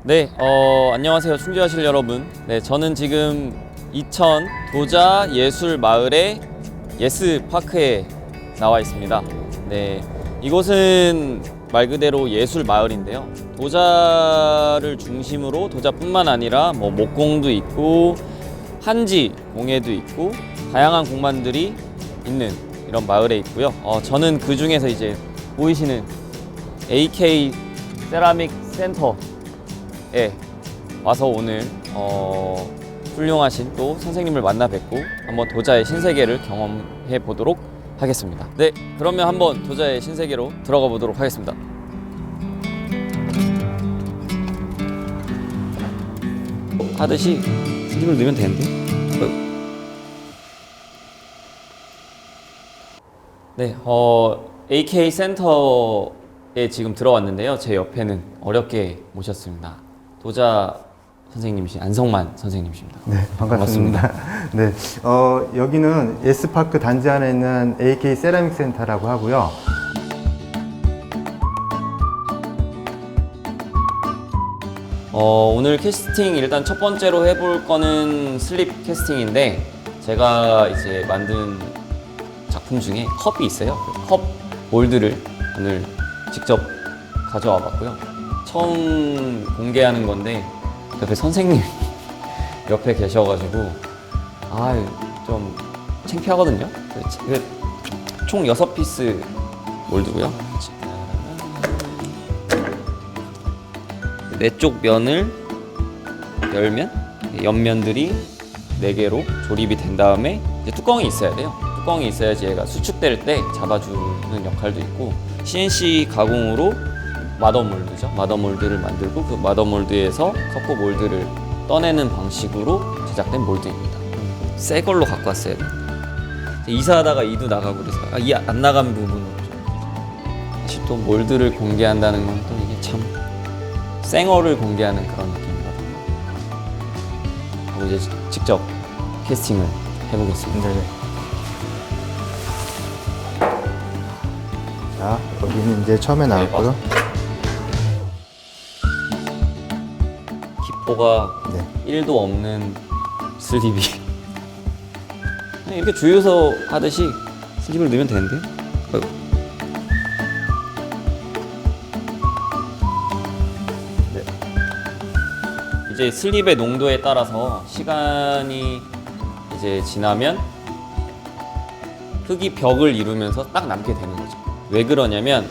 네, 안녕하세요 충주하실 여러분. 네, 저는 지금 이천 도자 예술 마을의 예스파크에 나와 있습니다. 네, 이곳은 말 그대로 예술 마을인데요. 도자를 중심으로 도자뿐만 아니라 뭐 목공도 있고 한지 공예도 있고 다양한 공방들이 있는 이런 마을에 있고요. 저는 그 중에서 이제 보이시는 AK 세라믹 센터에 와서 오늘 훌륭하신 또 선생님을 만나 뵙고 한번 도자의 신세계를 경험해 보도록 하겠습니다. 네, 그러면 한번 도자의 신세계로 들어가 보도록 하겠습니다. 하듯이 슬립을 넣으면 되는데. 네, AK 센터에 지금 들어왔는데요. 제 옆에는 어렵게 모셨습니다. 도자 선생님이신 안성만 선생님이십니다. 네, 반갑습니다. 네, 여기는 예스파크 단지 안에 있는 AK 세라믹 센터라고 하고요. 오늘 캐스팅 일단 첫 번째로 해볼 거는 슬립 캐스팅인데, 제가 이제 만든 작품 중에 컵이 있어요. 그 컵 몰드를 오늘 직접 가져와 봤고요. 처음 공개하는 건데 옆에 선생님이 옆에 계셔가지고 좀 창피하거든요. 총 6피스 몰드고요. 네 쪽 면을 열면 옆면들이 4개로 조립이 된 다음에 이제 뚜껑이 있어야 돼요. 뚜껑이 있어야지 얘가 수축될 때 잡아주는 역할도 있고, CNC 가공으로 마더몰드죠. 마더몰드를 만들고 그 마더몰드에서 석고 몰드를 떠내는 방식으로 제작된 몰드입니다. 새 걸로 갖고 왔어요. 이사하다가 이도 나가고 그래서 이 안 나간 부분으로 사실 또 몰드를 공개한다는 건 또 이게 참 생얼을 공개하는 그런 느낌이거든요. 하고 이제 직접 캐스팅을 해보겠습니다. 네. 자, 여기는 이제 처음에 나왔고요. 기포가 네. 1도 없는 슬립이 그냥 이렇게 주유소 하듯이 슬립을 넣으면 되는데요. 네. 이제 슬립의 농도에 따라서 시간이 이제 지나면 흙이 벽을 이루면서 딱 남게 되는 거죠. 왜 그러냐면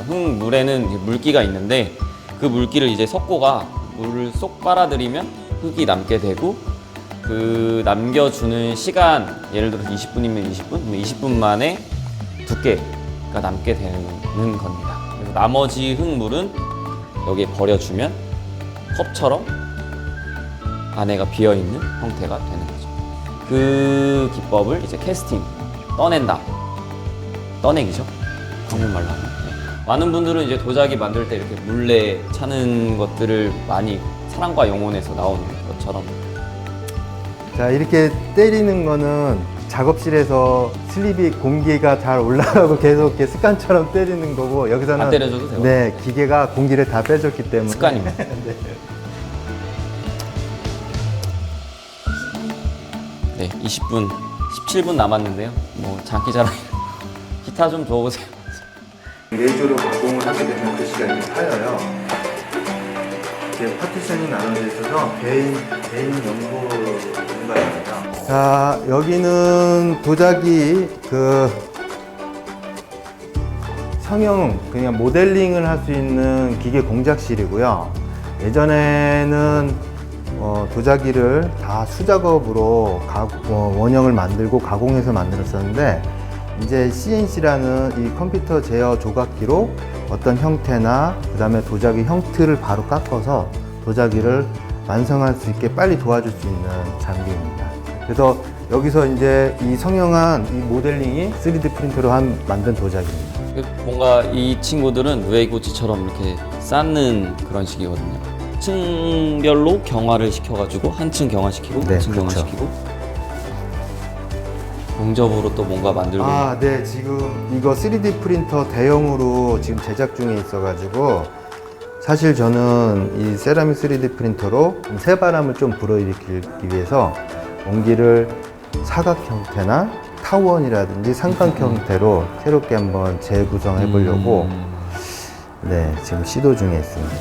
흙물에는 물기가 있는데 그 물기를 이제 석고가 물을 쏙 빨아들이면 흙이 남게 되고, 그 남겨주는 시간, 예를 들어서 20분이면 20분, 그러면 20분 만에 두께가 남게 되는 겁니다. 그래서 나머지 흙물은 여기에 버려주면 컵처럼 안에가 비어있는 형태가 되는 거죠. 그 기법을 이제 캐스팅, 떠낸다, 떠내기죠. 한국말로 하면. 네. 많은 분들은 이제 도자기 만들 때 이렇게 물레 차는 것들을 많이 사랑과 영혼에서 나오는 것처럼. 자, 이렇게 때리는 거는 작업실에서 슬립이 공기가 잘 올라가고 계속 이렇게 습관처럼 때리는 거고, 여기서는 안 때려줘도 되고. 네, 기계가 공기를 다 빼줬기 때문에 습관입니다. 네, 20분, 17분 남았는데요. 뭐 장기자랑 기타 좀 줘보세요. 레이저로 가공을 하게 되면 그 시간이 타여요. 이렇게 파티션이 나눠져 있어서 개인 연구 공간입니다. 자, 여기는 도자기 그 성형, 그냥 모델링을 할 수 있는 기계 공작실이고요. 예전에는 도자기를 다 수작업으로 원형을 만들고 가공해서 만들었었는데, 이제 CNC라는 이 컴퓨터 제어 조각기로 어떤 형태나 그 다음에 도자기 형틀을 바로 깎아서 도자기를 완성할 수 있게 빨리 도와줄 수 있는 장비입니다. 그래서 여기서 이제 이 성형한 이 모델링이 3D 프린터로 만든 도자기입니다. 뭔가 이 친구들은 누에고치처럼 이렇게 쌓는 그런 식이거든요. 층별로 경화를 시켜가지고 한 층 경화시키고 네, 한 층 그렇죠. 경화시키고 용접으로 또 뭔가 만들고. 네, 지금 이거 3D 프린터 대용으로 지금 제작 중에 있어가지고 사실 저는 이 세라믹 3D 프린터로 새바람을 좀 불어일으키기 위해서 원기를 사각 형태나 타원이라든지 삼각 형태로 새롭게 한번 재구성해 보려고 네, 지금 시도 중에 있습니다.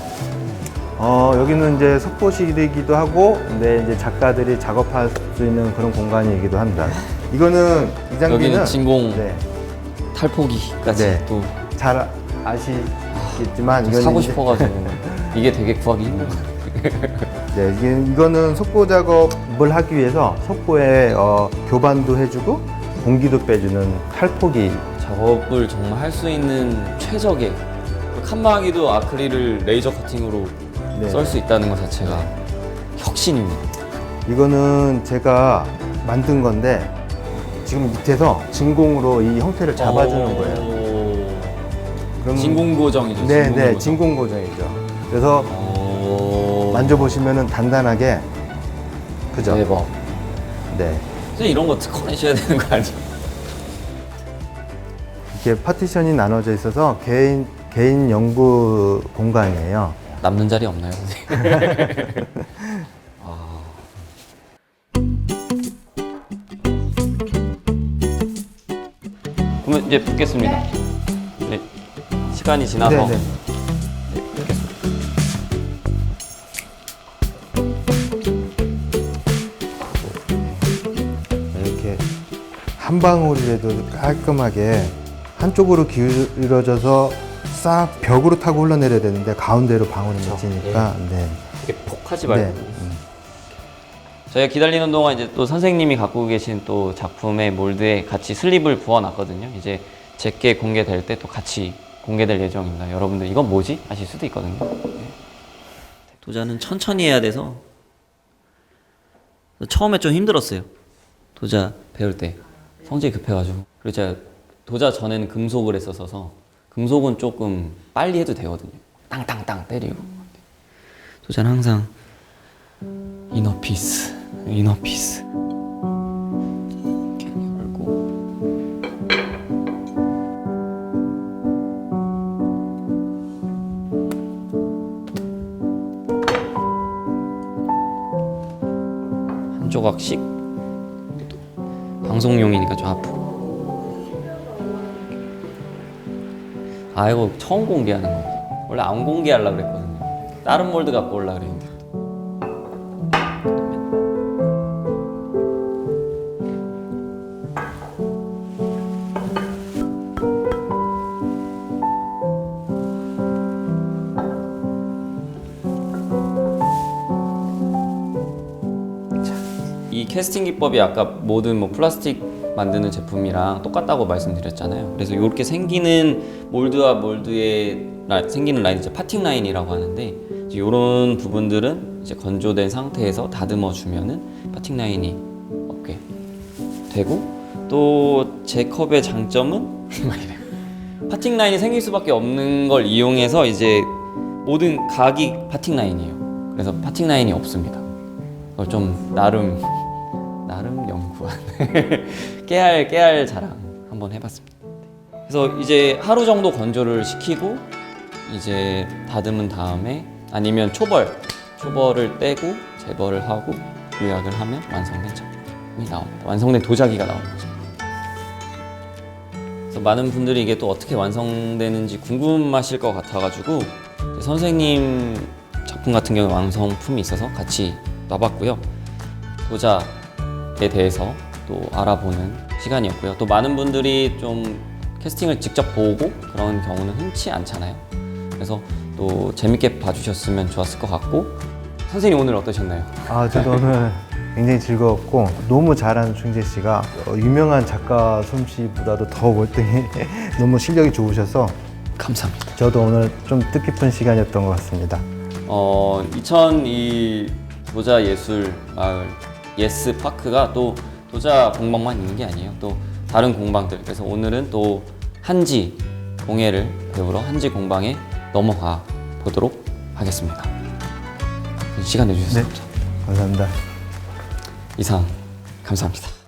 여기는 이제 석고실이기도 하고, 근데 이제 작가들이 작업할 수 있는 그런 공간이기도 합니다. 이거는 이 장비는 여기는 진공 네, 탈포기까지 네. 또 잘 아시겠지만 이거는 사고 이제- 싶어가지고 이게 되게 구하기 힘든 것 같아요. 네, 이거는 석고 작업을 하기 위해서 석고에 교반도 해주고 공기도 빼주는 탈포기. 작업을 정말 할 수 있는 최적의 칸막이도 아크릴을 레이저 커팅으로 네. 썰 수 있다는 것 자체가 혁신입니다. 이거는 제가 만든 건데 지금 밑에서 진공으로 이 형태를 잡아주는 거예요. 그럼- 진공 고정이죠. 네, 진공 네, 고정. 진공 고정이죠. 그래서 오. 만져보시면은 단단하게, 그죠? 대박. 네. 선생님 이런 거 특허 내셔야 되는 거 아니에요? 이렇게 파티션이 나눠져 있어서 개인 연구 공간이에요. 남는 자리 없나요, 선생님? 그러면 이제 붓겠습니다. 네. 시간이 지나서 네, 네. 붓겠습니다. 이렇게 한 방울이라도 깔끔하게 한쪽으로 기울어져서 싹 벽으로 타고 흘러내려야 되는데 가운데로 방울이 맺히니까 네. 이렇게 폭하지 말고. 네. 저희가 기다리는 동안 이제 또 선생님이 갖고 계신 또 작품의 몰드에 같이 슬립을 부어놨거든요. 이제 제게 공개될 때 또 같이 공개될 예정입니다. 여러분들 이건 뭐지? 아실 수도 있거든요. 네. 도자는 천천히 해야 돼서 처음에 좀 힘들었어요. 도자 배울 때 성질이 급해가지고. 그리고 제가 도자 전에는 금속을 했었어서 금속은 조금 빨리 해도 되거든요. 땅땅땅 때리고. 도자는 항상 이너피스. 이렇게 열고. 한 조각씩. 방송용이니까 좀 아프고. 아 이거 처음 공개하는 거. 원래 안 공개하려고 그랬거든요. 다른 몰드 갖고 오려고 그랬는데. 이 캐스팅 기법이 아까 모든 뭐 플라스틱 만드는 제품이랑 똑같다고 말씀드렸잖아요. 그래서 이렇게 생기는 몰드와 몰드에 생기는 라인 이제 파팅 라인이라고 하는데 이런 부분들은 이제 건조된 상태에서 다듬어 주면은 파팅 라인이 없게 되고 또 제 컵의 장점은 파팅 라인이 생길 수밖에 없는 걸 이용해서 이제 모든 각이 파팅 라인이에요. 그래서 파팅 라인이 없습니다. 그걸 좀 나름 연구한 깨알 자랑 한번 해봤습니다. 그래서 이제 하루 정도 건조를 시키고 이제 다듬은 다음에 아니면 초벌을 떼고 재벌을 하고 요약을 하면 완성된 작품이 나옵니다. 완성된 도자기가 나오는 거죠. 그래서 많은 분들이 이게 또 어떻게 완성되는지 궁금하실 것 같아가지고 선생님 작품 같은 경우 완성품이 있어서 같이 놔봤고요. 도자에 대해서 또 알아보는 시간이었고요. 또 많은 분들이 좀 캐스팅을 직접 보고 그런 경우는 흔치 않잖아요. 그래서 또 재밌게 봐주셨으면 좋았을 것 같고 선생님 오늘 어떠셨나요? 저도 오늘 굉장히 즐거웠고 너무 잘하는 충재 씨가 유명한 작가 솜씨보다도 더 월등히 너무 실력이 좋으셔서 감사합니다. 저도 오늘 좀 뜻깊은 시간이었던 것 같습니다. 2002 도자 예술 마을 예스 파크가 또 도자 공방만 있는 게 아니에요. 또 다른 공방들. 그래서 오늘은 또 한지 공예를 배우러 한지 공방에 넘어가 보도록 하겠습니다. 시간 내주셔서 네. 감사합니다. 이상 감사합니다.